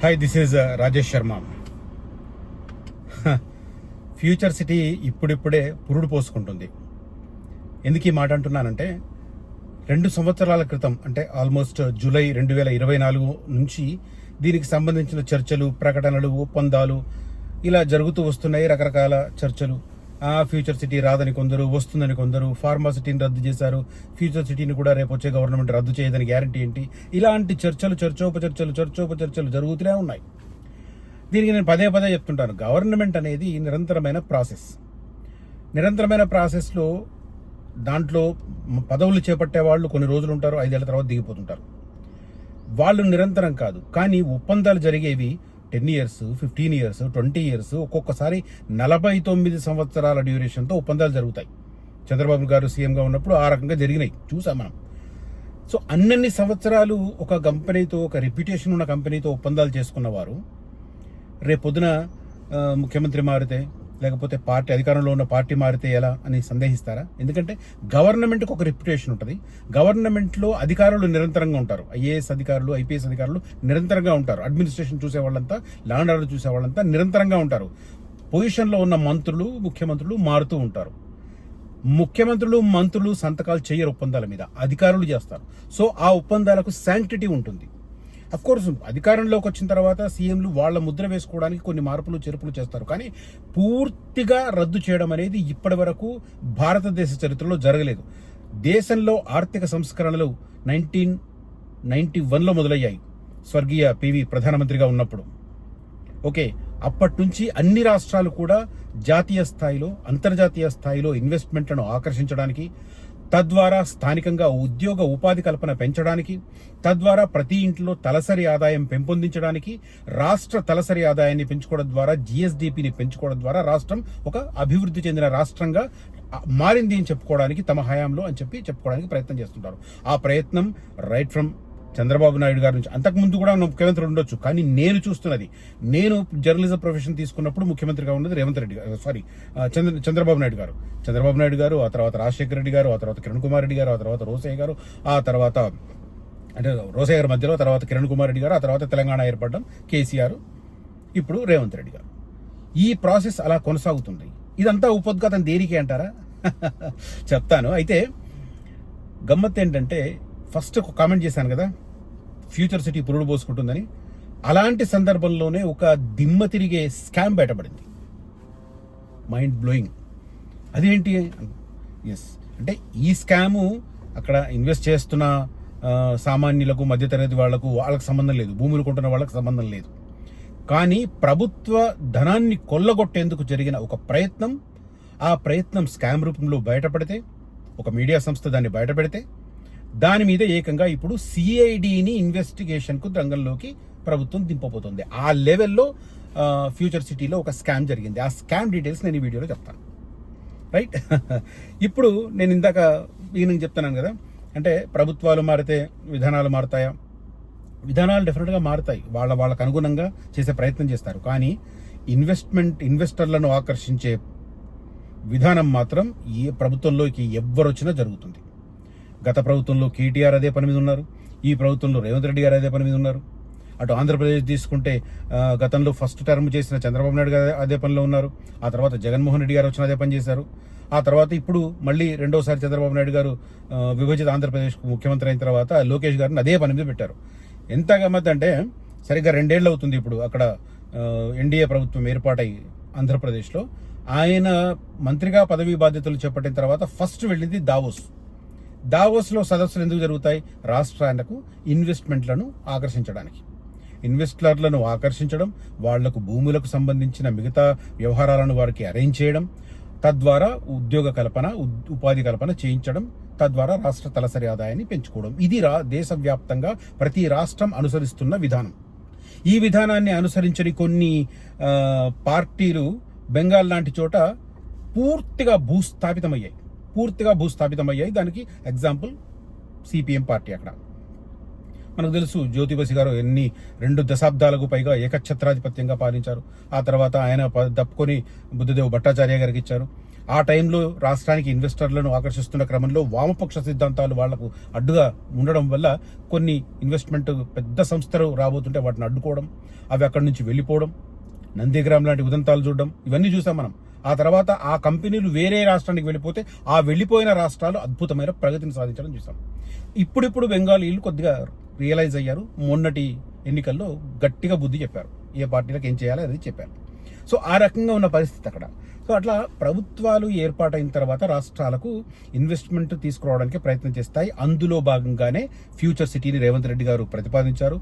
Hi, this is Rajesh Sharma. Future city ఇప్పుడిప్పుడే పురుడు పోసుకుంటుంది. ఎందుకు ఈ మాట అంటున్నానంటే 2 సంవత్సరాల క్రితం, అంటే ఆల్మోస్ట్ జూలై 2024 నుంచి దీనికి సంబంధించిన చర్చలు, ప్రకటనలు, ఒప్పందాలు ఇలా జరుగుతూ వస్తున్నాయి. రకరకాల చర్చలు. ఫ్యూచర్ సిటీ రాదని కొందరు, వస్తుందని కొందరు, ఫార్మా సిటీని రద్దు చేశారు, ఫ్యూచర్ సిటీని కూడా రేపు వచ్చే గవర్నమెంట్ రద్దు చేయదని గ్యారంటీ ఏంటి, ఇలాంటి చర్చోపచర్చలు జరుగుతూనే ఉన్నాయి. దీనికి నేను పదే చెప్తుంటాను, గవర్నమెంట్ అనేది నిరంతరమైన ప్రాసెస్లో దాంట్లో పదవులు చేపట్టే వాళ్ళు కొన్ని రోజులు ఉంటారు, 5 ఏళ్ల తర్వాత దిగిపోతుంటారు. వాళ్ళు నిరంతరం కాదు, కానీ ఒప్పందాలు జరిగేవి 10 years, 15 years, 20 years, ఒక్కొక్కసారి 49 సంవత్సరాల డ్యూరేషన్తో ఒప్పందాలు జరుగుతాయి. చంద్రబాబు గారు సీఎంగా ఉన్నప్పుడు ఆ రకంగా జరిగినాయి, చూసాం మనం. సో అన్నన్ని సంవత్సరాలు ఒక కంపెనీతో, ఒక రెప్యుటేషన్ ఉన్న కంపెనీతో ఒప్పందాలు చేసుకున్న వారు రేపొద్దున ముఖ్యమంత్రి మారితే, లేకపోతే పార్టీ అధికారంలో ఉన్న పార్టీ మారితే ఎలా అని సందేహిస్తారా? ఎందుకంటే గవర్నమెంట్కి ఒక రెప్యుటేషన్ ఉంటుంది. గవర్నమెంట్లో అధికారులు నిరంతరంగా ఉంటారు. ఐఏఎస్ అధికారులు, ఐపీఎస్ అధికారులు నిరంతరంగా ఉంటారు. అడ్మినిస్ట్రేషన్ చూసేవాళ్ళంతా, లా అండ్ ఆర్డర్ చూసేవాళ్ళంతా నిరంతరంగా ఉంటారు. పొజిషన్లో ఉన్న మంత్రులు, ముఖ్యమంత్రులు మారుతూ ఉంటారు. ముఖ్యమంత్రులు, మంత్రులు సంతకాలు చేయరు ఒప్పందాల మీద, అధికారులు చేస్తారు. సో ఆ ఒప్పందాలకు శాంక్టిటీ ఉంటుంది. అఫ్కోర్స్ అధికారంలోకి వచ్చిన తర్వాత సీఎంలు వాళ్ళ ముద్ర వేసుకోవడానికి కొన్ని మార్పులు చేర్పులు చేస్తారు, కానీ పూర్తిగా రద్దు చేయడం అనేది ఇప్పటి వరకు భారతదేశ చరిత్రలో జరగలేదు. దేశంలో ఆర్థిక సంస్కరణలు 1991లో మొదలయ్యాయి, స్వర్గీయ పివి ప్రధానమంత్రిగా ఉన్నప్పుడు. ఓకే, అప్పటి నుంచి అన్ని రాష్ట్రాలు కూడా జాతీయ స్థాయిలో, అంతర్జాతీయ స్థాయిలో ఇన్వెస్ట్మెంట్లను ఆకర్షించడానికి, తద్వారా స్థానికంగా ఉద్యోగ ఉపాధి కల్పన పెంచడానికి, తద్వారా ప్రతి ఇంట్లో తలసరి ఆదాయం పెంపొందించడానికి, రాష్ట్ర తలసరి ఆదాయాన్ని పెంచుకోవడం ద్వారా, జిఎస్డిపిని పెంచుకోవడం ద్వారా రాష్ట్రం ఒక అభివృద్ధి చెందిన రాష్ట్రంగా మారింది అని చెప్పుకోవడానికి, తమ హయాంలో అని చెప్పుకోవడానికి ప్రయత్నం చేస్తుంటారు. ఆ ప్రయత్నం రైట్ ఫ్రమ్ చంద్రబాబు నాయుడు గారి నుంచి, అంతకుముందు కూడా ముఖ్యమంత్రి ఉండొచ్చు, కానీ నేను చూస్తున్నది, నేను జర్నలిజం ప్రొఫెషన్ తీసుకున్నప్పుడు ముఖ్యమంత్రిగా ఉన్నది చంద్రబాబు నాయుడు గారు, ఆ తర్వాత రాజశేఖర రెడ్డి గారు, ఆ తర్వాత కిరణ్ కుమార్ రెడ్డి గారు, ఆ తర్వాత రోసయ్య గారు, ఆ తర్వాత అంటే రోసయ్య గారి మధ్యలో తర్వాత కిరణ్ కుమార్ రెడ్డి గారు, ఆ తర్వాత తెలంగాణ ఏర్పడడం కేసీఆర్, ఇప్పుడు రేవంత్ రెడ్డి గారు. ఈ ప్రాసెస్ అలా కొనసాగుతుంది. ఇదంతా ఉపోద్ఘాతం దేనికి అంటారా? చెప్తాను. అయితే గమ్మత్ ఏంటంటే, ఫస్ట్ ఒక కామెంట్ చేశాను కదా, ఫ్యూచర్ సిటీ పురుడు పోసుకుంటుందని. అలాంటి సందర్భంలోనే ఒక దిమ్మ తిరిగే స్కామ్ బయటపడింది. Mind blowing. అదేంటి? ఎస్, అంటే ఈ స్కాము అక్కడ ఇన్వెస్ట్ చేస్తున్న సామాన్యులకు, మధ్యతరగతి వాళ్ళకు సంబంధం లేదు, భూములు కొంటున్న వాళ్ళకి సంబంధం లేదు. కానీ ప్రభుత్వ ధనాన్ని కొల్లగొట్టేందుకు జరిగిన ఒక ప్రయత్నం, ఆ ప్రయత్నం స్కామ్ రూపంలో బయటపడితే, ఒక మీడియా సంస్థ దాన్ని బయటపెడితే, దాని మీద ఏకంగా ఇప్పుడు సిఐడిని ఇన్వెస్టిగేషన్కు రంగంలోకి ప్రభుత్వం దింపబోతుంది. ఆ లెవెల్లో ఫ్యూచర్ సిటీలో ఒక స్కామ్ జరిగింది. ఆ స్కామ్ డీటెయిల్స్ నేను ఈ వీడియోలో చెప్తాను. రైట్? ఇప్పుడు నేను ఇందాక ఈయనకి చెప్తున్నాను కదా, అంటే ప్రభుత్వాలు మారితే విధానాలు మారుతాయా? విధానాలు డెఫినెట్గా మారుతాయి, వాళ్ళకు అనుగుణంగా చేసే ప్రయత్నం చేస్తారు. కానీ ఇన్వెస్టర్లను ఆకర్షించే విధానం మాత్రం ఏ ప్రభుత్వంలోకి ఎవ్వరు వచ్చినా జరుగుతుంది. గత ప్రభుత్వంలో కేటీఆర్ అదే పని మీద ఉన్నారు, ఈ ప్రభుత్వంలో రేవంత్ రెడ్డి గారు అదే పని మీద ఉన్నారు. అటు ఆంధ్రప్రదేశ్ తీసుకుంటే గతంలో ఫస్ట్ టర్మ్ చేసిన చంద్రబాబు నాయుడు గారు అదే పనిలో ఉన్నారు, ఆ తర్వాత జగన్మోహన్ రెడ్డి గారు వచ్చిన అదే పని చేశారు, ఆ తర్వాత ఇప్పుడు మళ్ళీ రెండోసారి చంద్రబాబు నాయుడు గారు విభజిత ఆంధ్రప్రదేశ్కు ముఖ్యమంత్రి అయిన తర్వాత లోకేష్ గారిని అదే పని మీద పెట్టారు. ఎంత గమ్మత్ అంటే, సరిగ్గా 2 ఏళ్ళు అవుతుంది ఇప్పుడు అక్కడ ఎన్డీఏ ప్రభుత్వం ఏర్పాటై ఆంధ్రప్రదేశ్లో. ఆయన మంత్రిగా పదవీ బాధ్యతలు చేపట్టిన తర్వాత ఫస్ట్ వెళ్ళింది దావోస్లో సదస్సులు ఎందుకు జరుగుతాయి? రాష్ట్రాలకు ఇన్వెస్ట్మెంట్లను ఆకర్షించడానికి. ఇన్వెస్టర్లను ఆకర్షించడం, వాళ్లకు భూములకు సంబంధించిన మిగతా వ్యవహారాలను వారికి అరేంజ్ చేయడం, తద్వారా ఉద్యోగ కల్పన, ఉపాధి కల్పన చేయించడం, తద్వారా రాష్ట్ర తలసరి ఆదాయాన్ని పెంచుకోవడం. ఇది దేశవ్యాప్తంగా ప్రతి రాష్ట్రం అనుసరిస్తున్న విధానం. ఈ విధానాన్ని అనుసరించని కొన్ని పార్టీలు బెంగాల్ లాంటి చోట పూర్తిగా భూస్థాపితమయ్యాయి. దానికి ఎగ్జాంపుల్ సిపిఎం పార్టీ. అక్కడ మనకు తెలుసు, జ్యోతి బసు గారు 2 దశాబ్దాలకు పైగా ఏకఛత్రాధిపత్యంగా పాలించారు. ఆ తర్వాత ఆయన తప్పుకొని బుద్ధదేవ్ భట్టాచార్య గారికి ఇచ్చారు. ఆ టైంలో రాష్ట్రానికి ఇన్వెస్టర్లను ఆకర్షిస్తున్న క్రమంలో వామపక్ష సిద్ధాంతాలు వాళ్లకు అడ్డుగా ఉండడం వల్ల కొన్ని ఇన్వెస్ట్మెంట్ పెద్ద సంస్థలు రాబోతుంటే వాటిని అడ్డుకోవడం, అవి అక్కడి నుంచి వెళ్ళిపోవడం, నందిగ్రామ్ లాంటి ఉదంతాలు చూడడం, ఇవన్నీ చూసాం మనం. ఆ తర్వాత ఆ కంపెనీలు వేరే రాష్ట్రానికి వెళ్ళిపోతే ఆ వెళ్ళిపోయిన రాష్ట్రాలు అద్భుతమైన ప్రగతిని సాధించడం చూసాం. ఇప్పుడిప్పుడు బెంగాలీలు కొద్దిగా రియలైజ్ అయ్యారు. మొన్నటి ఎన్నికల్లో గట్టిగా బుద్ధి చెప్పారు, ఏ పార్టీలకు ఏం చేయాలి అది చెప్పారు. సో ఆ రకంగా ఉన్న పరిస్థితి అక్కడ. సో అట్లా ప్రభుత్వాలు ఏర్పాటైన తర్వాత రాష్ట్రాలకు ఇన్వెస్ట్మెంట్ తీసుకురావడానికి ప్రయత్నం చేస్తాయి. అందులో భాగంగానే ఫ్యూచర్ సిటీని రేవంత్ రెడ్డి గారు ప్రతిపాదించారు.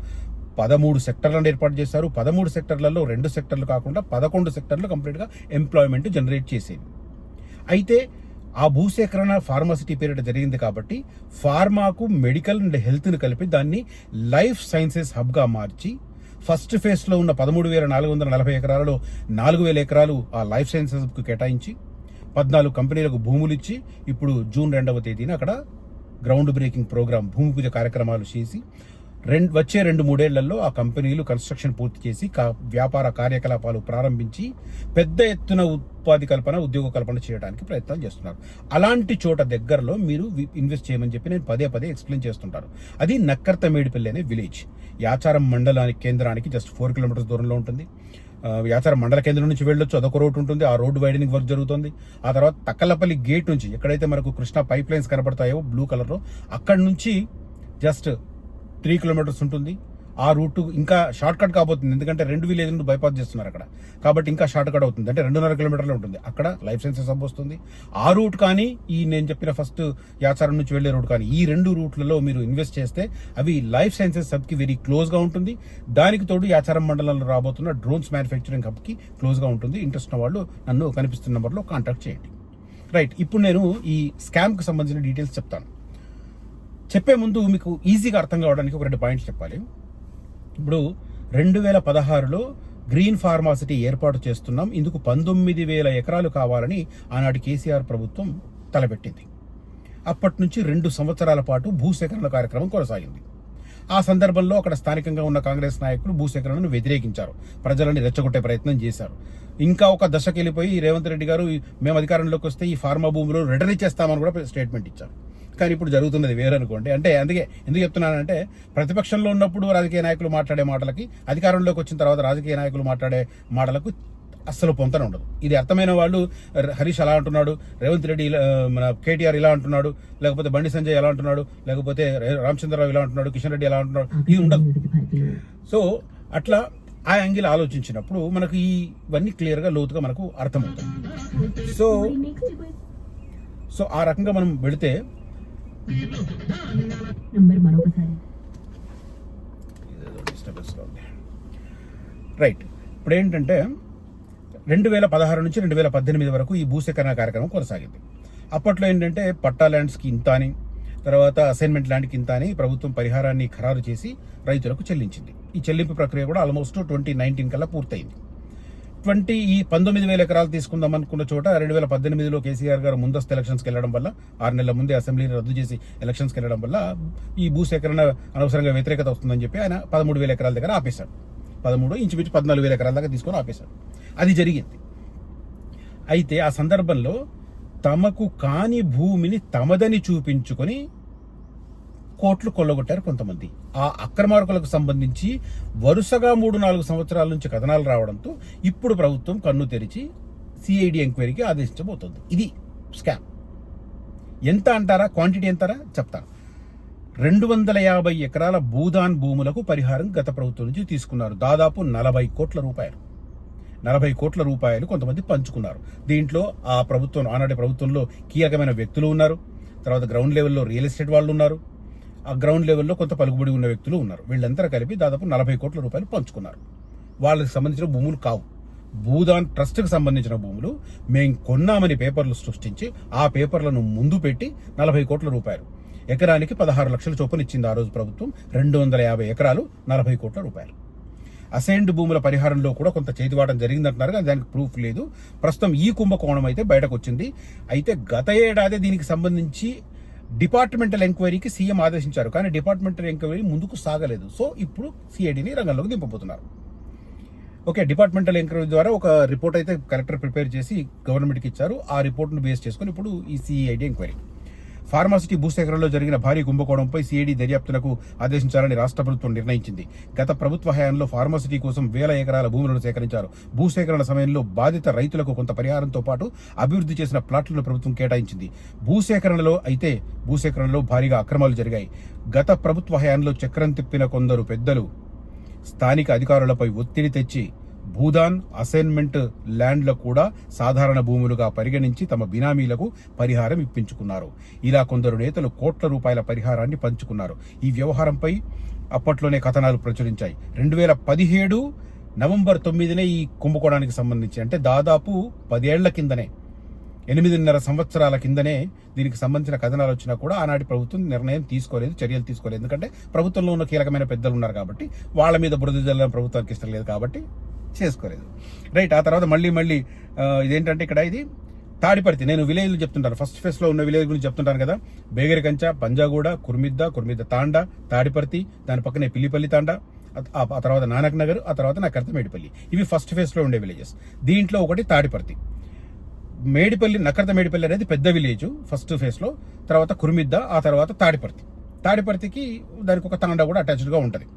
13 సెక్టర్లను ఏర్పాటు చేశారు. 13 సెక్టర్లలో 2 సెక్టర్లు కాకుండా 11 సెక్టర్లు కంప్లీట్గా ఎంప్లాయ్మెంట్ జనరేట్ చేసేవి. అయితే ఆ భూసేకరణ ఫార్మాసిటీ పీరియడ్ జరిగింది కాబట్టి ఫార్మాకు మెడికల్ అండ్ హెల్త్ని కలిపి దాన్ని లైఫ్ సైన్సెస్ హబ్గా మార్చి ఫస్ట్ ఫేజ్లో ఉన్న 13,440 ఎకరాలలో 4,000 ఎకరాలు ఆ లైఫ్ సైన్సెస్కు కేటాయించి 14 కంపెనీలకు భూములు ఇచ్చి ఇప్పుడు జూన్ 2వ తేదీన అక్కడ గ్రౌండ్ బ్రేకింగ్ ప్రోగ్రామ్, భూమి పూజ కార్యక్రమాలు చేసి వచ్చే 2-3 ఏళ్లలో ఆ కంపెనీలు కన్స్ట్రక్షన్ పూర్తి చేసి వ్యాపార కార్యకలాపాలు ప్రారంభించి పెద్ద ఎత్తున ఉద్యోగ కల్పన చేయడానికి ప్రయత్నాలు చేస్తున్నారు. అలాంటి చోట దగ్గరలో మీరు ఇన్వెస్ట్ చేయమని చెప్పి నేను పదే ఎక్స్ప్లెయిన్ చేస్తుంటాను. అది నక్కర్తమేడిపల్లి అనే విలేజ్, యాచారం మండలానికి కేంద్రానికి జస్ట్ 4 కిలోమీటర్స్ దూరంలో ఉంటుంది. యాచారం మండల కేంద్రం నుంచి వెళ్ళొచ్చు, అదొక రోడ్డు ఉంటుంది. ఆ రోడ్డు వైడనింగ్ వర్క్ జరుగుతుంది. ఆ తర్వాత తక్కలపల్లి గేట్ నుంచి ఎక్కడైతే మనకు కృష్ణా పైప్ లైన్స్ కనబడతాయో బ్లూ కలర్లో, అక్కడి నుంచి జస్ట్ 3 కిలోమీటర్స్ ఉంటుంది. ఆ రూట్ ఇంకా షార్ట్ కట్ కాబోతుంది, ఎందుకంటే 2 విలేజ్లను బైపాస్ చేస్తున్నారు అక్కడ, కాబట్టి ఇంకా షార్ట్ కట్ అవుతుంది. అంటే 2.5 కిలోమీటర్లు ఉంటుంది. అక్కడ లైఫ్ సైన్సెస్ హబ్ వస్తుంది. ఆ రూట్ కానీ ఈ నేను చెప్పిన ఫస్ట్ యాచారం నుంచి వెళ్లే రూట్ కానీ, ఈ 2 రూట్లలో మీరు ఇన్వెస్ట్ చేస్తే అవి లైఫ్ సైన్సెస్ హబ్కి వెరీ క్లోజ్గా ఉంటుంది. దానికి తోడు యాచారం మండలంలో రాబోతున్న డ్రోన్స్ మ్యానుఫ్యాక్చరింగ్ హబ్కి క్లోజ్గా ఉంటుంది. ఇంట్రెస్ట్ ఉన్న వాళ్ళు నన్ను కనిపిస్తున్న నెంబర్లో కాంటాక్ట్ చేయండి. రైట్, ఇప్పుడు నేను ఈ స్కామ్కి సంబంధించిన డీటెయిల్స్ చెప్తాను. చెప్పే ముందు మీకు ఈజీగా అర్థం కావడానికి ఒక 2 పాయింట్స్ చెప్పాలి. ఇప్పుడు 2016లో గ్రీన్ ఫార్మాసిటీ ఏర్పాటు చేస్తున్నాం, ఇందుకు 19,000 ఎకరాలు కావాలని ఆనాటి కేసీఆర్ ప్రభుత్వం తలపెట్టింది. అప్పటి నుంచి 2 సంవత్సరాల పాటు భూసేకరణ కార్యక్రమం కొనసాగింది. ఆ సందర్భంలో అక్కడ స్థానికంగా ఉన్న కాంగ్రెస్ నాయకులు భూసేకరణను వ్యతిరేకించారు, ప్రజలని రెచ్చగొట్టే ప్రయత్నం చేశారు. ఇంకా ఒక దశకు వెళ్ళిపోయి రేవంత్ రెడ్డి గారు మేము అధికారంలోకి వస్తే ఈ ఫార్మా భూములు రిటర్న్ ఇచ్చేస్తామని కూడా స్టేట్మెంట్ ఇచ్చారు. కానీ ఇప్పుడు జరుగుతున్నది వేరనుకోండి. అంటే అందుకే ఎందుకు చెప్తున్నానంటే, ప్రతిపక్షంలో ఉన్నప్పుడు రాజకీయ నాయకులు మాట్లాడే మాటలకి, అధికారంలోకి వచ్చిన తర్వాత రాజకీయ నాయకులు మాట్లాడే మాటలకు అస్సలు పొంతన ఉండదు. ఇది అర్థమైన వాళ్ళు హరీష్ అలా అంటున్నాడు, రేవంత్ రెడ్డి మన కేటీఆర్ ఇలా అంటున్నాడు, లేకపోతే బండి సంజయ్ ఎలా అంటున్నాడు, లేకపోతే రామచంద్రరావు ఇలా అంటున్నాడు, కిషన్ రెడ్డి ఎలా అంటున్నాడు, ఇది ఉండదు. సో అట్లా ఆ యాంగిల్ ఆలోచించినప్పుడు మనకు ఇవన్నీ క్లియర్గా లోతుగా మనకు అర్థమవుతుంది. సో ఆ రకంగా మనం వెళితే రైట్, ఇప్పుడు ఏంటంటే 2016 నుంచి 2018 వరకు ఈ భూసేకరణ కార్యక్రమం కొనసాగింది. అప్పట్లో ఏంటంటే పట్టా ల్యాండ్స్కి ఇంత అని, తర్వాత అసైన్మెంట్ ల్యాండ్కి ఇంత అని ప్రభుత్వం పరిహారాన్ని ఖరారు చేసి రైతులకు చెల్లించింది. ఈ చెల్లింపు ప్రక్రియ కూడా ఆల్మోస్ట్ 2019 కల్లా పూర్తయింది. 19,000 ఎకరాలు తీసుకుందాం అనుకున్న చోట 2018లో కేసీఆర్ గారు ముందస్తు ఎలక్షన్స్కి వెళ్ళడం వల్ల, 6 నెలల ముందే అసెంబ్లీని రద్దు చేసి ఎలక్షన్స్కి వెళ్ళడం వల్ల ఈ భూసేకరణ అనవసరంగా వ్యతిరేకత వస్తుందని చెప్పి ఆయన 13,000 ఎకరాల దగ్గర ఆపేశాడు. 13 ఇంచుమించు 14,000 ఎకరాల దాకా తీసుకొని ఆపేశాడు. అది జరిగింది. అయితే ఆ సందర్భంలో తమకు కాని భూమిని తమదని చూపించుకొని కోట్లు కొల్లగొట్టారు కొంతమంది. ఆ అక్రమార్కులకు సంబంధించి వరుసగా 3-4 సంవత్సరాల నుంచి కథనాలు రావడంతో ఇప్పుడు ప్రభుత్వం కన్ను తెరిచి సిఐడి ఎంక్వైరీకి ఆదేశించబోతోంది. ఇది స్కామ్. ఎంత అంటారా, క్వాంటిటీ ఎంతారా చెప్తాను. 250 ఎకరాల భూదాన్ భూములకు పరిహారం గత ప్రభుత్వం నుంచి తీసుకున్నారు. దాదాపు 40 కోట్ల రూపాయలు. 40 కోట్ల రూపాయలు కొంతమంది పంచుకున్నారు. దీంట్లో ఆ ప్రభుత్వం, ఆనాటి ప్రభుత్వంలో కీలకమైన వ్యక్తులు ఉన్నారు, తర్వాత గ్రౌండ్ లెవెల్లో రియల్ ఎస్టేట్ వాళ్ళు ఉన్నారు, ఆ గ్రౌండ్ లెవెల్లో కొంత పలుకుబడి ఉన్న వ్యక్తులు ఉన్నారు. వీళ్ళంతా కలిపి దాదాపు 40 కోట్ల రూపాయలు పంచుకున్నారు. వాళ్ళకి సంబంధించిన భూములు కావు, భూదాన్ ట్రస్ట్కి సంబంధించిన భూములు. మేము కొన్నామని పేపర్లు సృష్టించి ఆ పేపర్లను ముందు పెట్టి 40 కోట్ల రూపాయలు, ఎకరానికి 16 లక్షల చొప్పున ఇచ్చింది ఆ రోజు ప్రభుత్వం. 250 ఎకరాలు 40 కోట్ల రూపాయలు. అసైన్డ్ భూముల పరిహారంలో కూడా కొంత చేతివాటం జరిగిందంటున్నారు, కానీ దానికి ప్రూఫ్ లేదు. ప్రస్తుతం ఈ కుంభకోణం అయితే బయటకు వచ్చింది. అయితే గత ఏడాది దీనికి సంబంధించి డిపార్ట్మెంటల్ ఎంక్వైరీకి సీఎం ఆదేశించారు, కానీ డిపార్ట్మెంటల్ ఎంక్వైరీ ముందుకు సాగలేదు. సో ఇప్పుడు సిఐడిని రంగంలోకి దింపబోతున్నారు. ఓకే, డిపార్ట్మెంటల్ ఎంక్వైరీ ద్వారా ఒక రిపోర్ట్ అయితే కలెక్టర్ ప్రిపేర్ చేసి గవర్నమెంట్కి ఇచ్చారు. ఆ రిపోర్ట్ను బేస్ చేసుకుని ఇప్పుడు ఈ సిఐడి ఎంక్వైరీ. ఫార్మాసిటీ భూసేకరణలో జరిగిన భారీ కుంభకోణంపై సిఐడి దర్యాప్తునకు ఆదేశించాలని రాష్ట్ర ప్రభుత్వం నిర్ణయించింది. గత ప్రభుత్వ హయాంలో ఫార్మాసిటీ కోసం 1000 ఎకరాల భూములను సేకరించారు. భూసేకరణ సమయంలో బాధిత రైతులకు కొంత పరిహారంతో పాటు అభివృద్ధి చేసిన ప్లాట్లను ప్రభుత్వం కేటాయించింది. భూసేకరణలో భారీగా అక్రమాలు జరిగాయి. గత ప్రభుత్వ హయాంలో చక్రం తిప్పిన కొందరు పెద్దలు స్థానిక అధికారులపై ఒత్తిడి తెచ్చి భూదాన్, అసైన్మెంట్ ల్యాండ్లు కూడా సాధారణ భూములుగా పరిగణించి తమ బినామీలకు పరిహారం ఇప్పించుకున్నారు. ఇలా కొందరు నేతలు కోట్ల రూపాయల పరిహారాన్ని పంచుకున్నారు. ఈ వ్యవహారంపై అప్పట్లోనే కథనాలు ప్రచురించాయి. 2017 నవంబర్ 9నే ఈ కుంభకోణానికి సంబంధించి, అంటే దాదాపు 10 ఏళ్ల కిందనే, 8.5 సంవత్సరాల కిందనే దీనికి సంబంధించిన కథనాలు వచ్చినా కూడా ఆనాటి ప్రభుత్వం నిర్ణయం తీసుకోలేదు, చర్యలు తీసుకోలేదు. ఎందుకంటే ప్రభుత్వంలో ఉన్న కీలకమైన పెద్దలు ఉన్నారు కాబట్టి, వాళ్ళ మీద బురద జల్లడం ప్రభుత్వానికి ఇష్టం లేదు కాబట్టి చేసుకోలేదు. రైట్. ఆ తర్వాత మళ్ళీ ఇదేంటంటే ఇక్కడ ఇది తాడిపర్తి. నేను విలేజ్లు చెప్తుంటాను, ఫస్ట్ ఫేజ్లో ఉన్న విలేజ్ గురించి చెప్తుంటాను కదా. బేగరికంచ, పంజాగూడ, కుర్మిద్ద తాండా, తాడిపర్తి, దాని పక్కనే పిల్లిపల్లి తాండా, ఆ తర్వాత నానక్ నగర్, ఆ తర్వాత నక్కర్త మేడిపల్లి. ఇవి ఫస్ట్ ఫేజ్లో ఉండే విలేజెస్. దీంట్లో ఒకటి తాడిపర్తి. నక్కర్త మేడిపల్లి అనేది పెద్ద విలేజ్ ఫస్ట్ ఫేజ్లో, తర్వాత కుర్మిద్ద, ఆ తర్వాత తాడిపర్తికి దానికి ఒక తాండా కూడా అటాచ్డ్గా ఉంటుంది.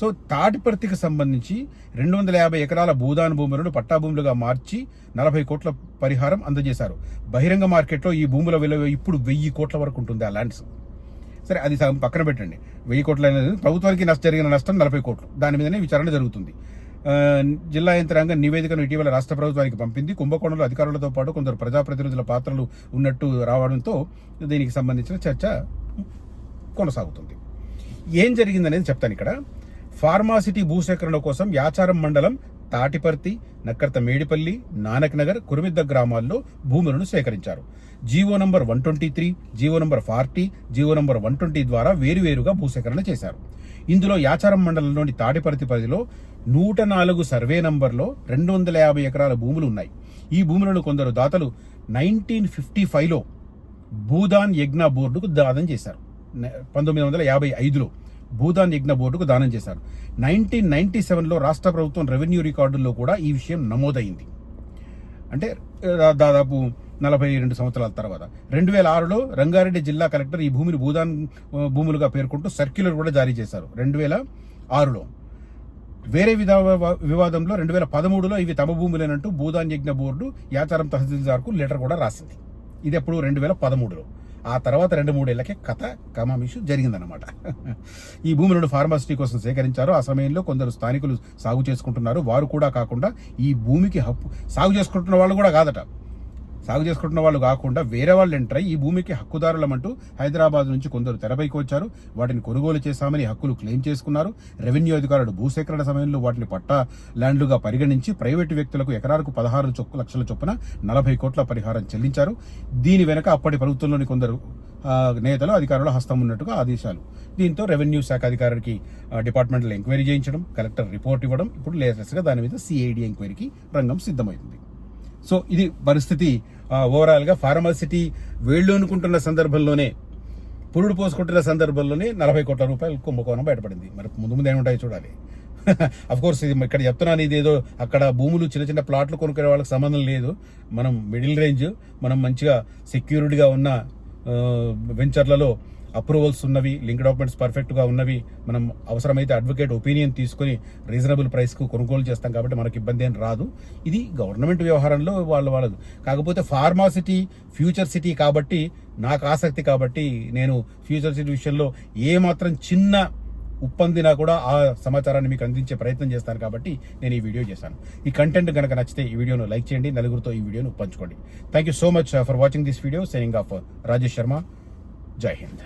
సో తాడిపర్తికి సంబంధించి 250 ఎకరాల భూదాన్ భూములను పట్టా భూములుగా మార్చి 40 కోట్ల పరిహారం అందజేశారు. బహిరంగ మార్కెట్లో ఈ భూముల విలువ ఇప్పుడు 1000 కోట్ల వరకు ఉంటుంది ఆ ల్యాండ్స్. సరే, అది పక్కన పెట్టండి. 1000 కోట్ల అనేది ప్రభుత్వానికి జరిగిన నష్టం 40 కోట్లు. దాని మీదనే విచారణ జరుగుతుంది. జిల్లా యంత్రాంగం నివేదికను ఇటీవల రాష్ట్ర ప్రభుత్వానికి పంపింది. కుంభకోణంలో అధికారులతో పాటు కొందరు ప్రజాప్రతినిధుల పాత్రలు ఉన్నట్టు రావడంతో దీనికి సంబంధించిన చర్చ కొనసాగుతుంది. ఏం జరిగిందనేది చెప్తాను ఇక్కడ. ఫార్మాసిటీ భూసేకరణ కోసం యాచారం మండలం తాటిపర్తి, నక్కర్త మేడిపల్లి, నానక్ నగర్, కురుమిద్ద గ్రామాల్లో భూములను సేకరించారు. GO number 123, GO number 40, GO number 120 ద్వారా వేరువేరుగా భూసేకరణ చేశారు. ఇందులో యాచారం మండలంలోని తాటిపర్తి పరిధిలో 104 సర్వే నంబర్లో 250 ఎకరాల భూములు ఉన్నాయి. ఈ భూములను కొందరు దాతలు 1955లో భూదాన్ యజ్ఞ బోర్డుకు దానం చేశారు. 1955లో భూదాన్ యజ్ఞ బోర్డుకు దానం చేశారు. 1997లో రాష్ట్ర ప్రభుత్వం రెవెన్యూ రికార్డుల్లో కూడా ఈ విషయం నమోదైంది. అంటే దాదాపు 42 సంవత్సరాల తర్వాత 2006లో రంగారెడ్డి జిల్లా కలెక్టర్ ఈ భూమిని భూదాన్ భూములుగా పేర్కొంటూ సర్క్యులర్ కూడా జారీ చేశారు 2006లో. వేరే వివాదంలో 2013లో ఇవి తమ భూములేనంటూ భూదాన్ యజ్ఞ బోర్డు యాచారం తహసీల్దార్కు లెటర్ కూడా రాసింది. ఇది ఎప్పుడు 2013లో. ఆ తర్వాత 2-3 ఏళ్లకే కథ కమామిషు జరిగిందనమాట. ఈ భూములను ఫార్మాసిటీ కోసం సేకరించారు. ఆ సమయంలో కొందరు స్థానికులు సాగు చేసుకుంటున్నారు. వారు కూడా కాకుండా ఈ భూమికి సాగు చేసుకుంటున్న వాళ్ళు కూడా కాకుండా వేరే వాళ్ళు ఎంటర్ అయ్యి ఈ భూమికి హక్కుదారులమంటూ హైదరాబాద్ నుంచి కొందరు తెరపైకి వచ్చారు. వాటిని కొనుగోలు చేశామని హక్కులు క్లెయిమ్ చేసుకున్నారు. రెవెన్యూ అధికారులు భూసేకరణ సమయంలో వాటిని పట్టా ల్యాండ్లుగా పరిగణించి ప్రైవేటు వ్యక్తులకు ఎకరాలకు 16 లక్షల చొప్పున 40 కోట్ల పరిహారం చెల్లించారు. దీని వెనక అప్పటి ప్రభుత్వంలోని కొందరు నేతలు, అధికారుల హస్తం ఉన్నట్టుగా ఆదేశాలు. దీంతో రెవెన్యూ శాఖ అధికారికి డిపార్ట్మెంటల్ ఎంక్వైరీ చేయించడం, కలెక్టర్ రిపోర్ట్ ఇవ్వడం, ఇప్పుడు లేటెస్ట్గా దాని మీద సిఐడి ఎంక్వైరీకి రంగం సిద్ధమైంది. సో ఇది పరిస్థితి. ఓవరాల్గా ఫార్మాసిటీ వేళ్ళు అనుకుంటున్న సందర్భంలోనే, పురుడు పోసుకుంటున్న సందర్భంలోనే 40 కోట్ల రూపాయలు కుంభకోణం బయటపడింది. మరి ముందు ఏముంటాయో చూడాలి. అఫ్కోర్స్ ఇది ఇక్కడ చెప్తున్నాను, ఇది ఏదో అక్కడ భూములు చిన్న ప్లాట్లు కొనుక్కునే వాళ్ళకి సంబంధం లేదు. మనం మిడిల్ రేంజ్, మనం మంచిగా సెక్యూరిటీగా ఉన్న వెంచర్లలో అప్రూవల్స్ ఉన్నవి, లింక్ డాక్యుమెంట్స్ పర్ఫెక్ట్గా ఉన్నవి, మనం అవసరమైతే అడ్వకేట్ ఒపీనియన్ తీసుకుని రీజనబుల్ ప్రైస్కు కొనుగోలు చేస్తాం కాబట్టి మనకు ఇబ్బంది ఏం రాదు. ఇది గవర్నమెంట్ వ్యవహారంలో వాళ్ళదు. కాకపోతే ఫార్మాసిటీ ఫ్యూచర్ సిటీ కాబట్టి, నాకు ఆసక్తి కాబట్టి నేను ఫ్యూచర్ సిటీ విషయంలో ఏమాత్రం చిన్న ఉప్పందినా కూడా ఆ సమాచారాన్ని మీకు అందించే ప్రయత్నం చేస్తాను కాబట్టి నేను ఈ వీడియో చేశాను. ఈ కంటెంట్ కనుక నచ్చితే ఈ వీడియోను లైక్ చేయండి, నలుగురితో ఈ వీడియోను పంచుకోండి. Thank you so much for watching this video. Signing off Rajesh Sharma. జై హింద్.